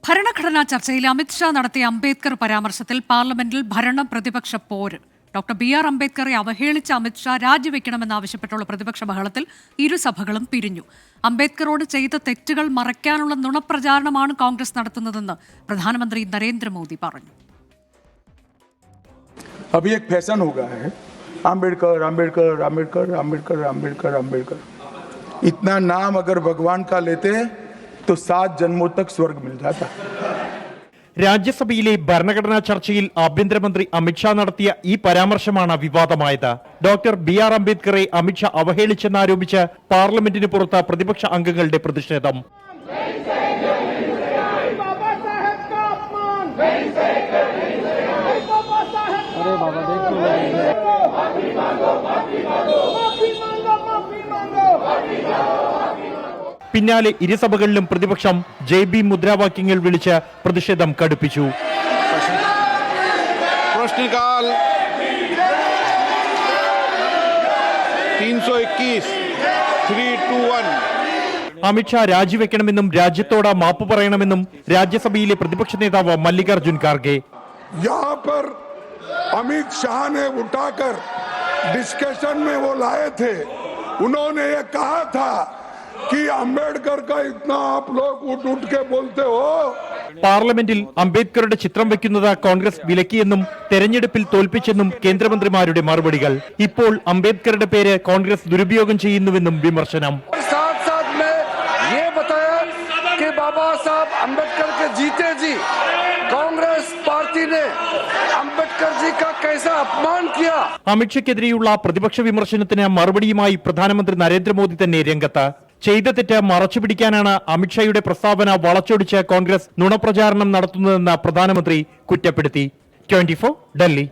ഭരണഘടനാ ചർച്ചയിൽ അമിത്ഷാ നടത്തിയ അംബേദ്കർ പരാമർശത്തിൽ പാർലമെന്റിൽ ഭരണ പ്രതിപക്ഷ പോര്. Doctor B R. അംബേദ്കറെ അവഹേളിച്ച അമിത്ഷാ രാജിവെക്കണമെന്നാവശ്യപ്പെട്ടുള്ള പ്രതിപക്ഷ ബഹളത്തിൽ ഇരുസഭകളും പിരിഞ്ഞു. അംബേദ്കറോട് ചെയ്ത തെറ്റുകൾ മറയ്ക്കാനുള്ള നുണപ്രചാരണമാണ് കോൺഗ്രസ് നടത്തുന്നതെന്ന് പ്രധാനമന്ത്രി നരേന്ദ്രമോദി പറഞ്ഞു. अभी एक फैशन हो गया है अम्बेडकर अम्बेडकर अम्बेडकर अम्बेडकर अम्बेडकर अम्बेडकर। इतना नाम अगर भगवान का लेते तो 7 जन्मों तक स्वर्ग मिल जाता. രാജ്യസഭയിലെ ഭരണഘടനാ ചർച്ചയിൽ ആഭ്യന്തരമന്ത്രി അമിത്ഷാ നടത്തിയ ഈ പരാമർശമാണ് വിവാദമായത്. Doctor B R. അംബേദ്കറെ അമിത്ഷാ അവഹേളിച്ചെന്നാരോപിച്ച് പാർലമെന്റിന് പുറത്ത് പ്രതിപക്ഷ അംഗങ്ങളുടെ പ്രതിഷേധം. പിന്നാലെ ഇരുസഭകളിലും പ്രതിപക്ഷം ജയ് മുദ്രാവാക്യങ്ങൾ വിളിച്ച് പ്രതിഷേധം കടുപ്പിച്ചു. प्रश्नकाल 321 321 അമിത്ഷാ രാജിവെക്കണമെന്നും രാജ്യത്തോട് മാപ്പ് പറയണമെന്നും രാജ്യസഭയിലെ പ്രതിപക്ഷ നേതാവ് മല്ലികാർജുൻ ഖാർഗെ. यहाँ पर अमित शाह ने उठाकर डिस्कशन में वो लाए थे. उन्होंने ये कहा था कि अम्बेडकर का इतना आप लोग उठ के बोलते हो. പാർലമെന്റിൽ അംബേദ്കറുടെ ചിത്രം വെക്കുന്നത് കോൺഗ്രസ് വിലക്കിയെന്നും തെരഞ്ഞെടുപ്പിൽ തോൽപ്പിച്ചെന്നും കേന്ദ്രമന്ത്രിമാരുടെ മറുപടികൾ. ഇപ്പോൾ അംബേദ്കറുടെ പേര് കോൺഗ്രസ് ദുരുപയോഗം ചെയ്യുന്നുവെന്നും വിമർശനം. बाबा साहब अम्बेडकर के जीते जी कांग्रेस पार्टी ने अम्बेडकर जी का कैसा अपमान किया. അമിത്ഷയ്ക്കെതിരെയുള്ള പ്രതിപക്ഷ വിമർശനത്തിന് മറുപടിയുമായി പ്രധാനമന്ത്രി നരേന്ദ്രമോദി തന്നെ രംഗത്ത്. ചെയ്ത തെറ്റ് മറച്ചുപിടിക്കാനാണ് അമിത്ഷായുടെ പ്രസ്താവന വളച്ചൊടിച്ച് കോൺഗ്രസ് നുണപ്രചാരണം നടത്തുന്നതെന്ന് പ്രധാനമന്ത്രി കുറ്റപ്പെടുത്തി. 24 ഡൽഹി.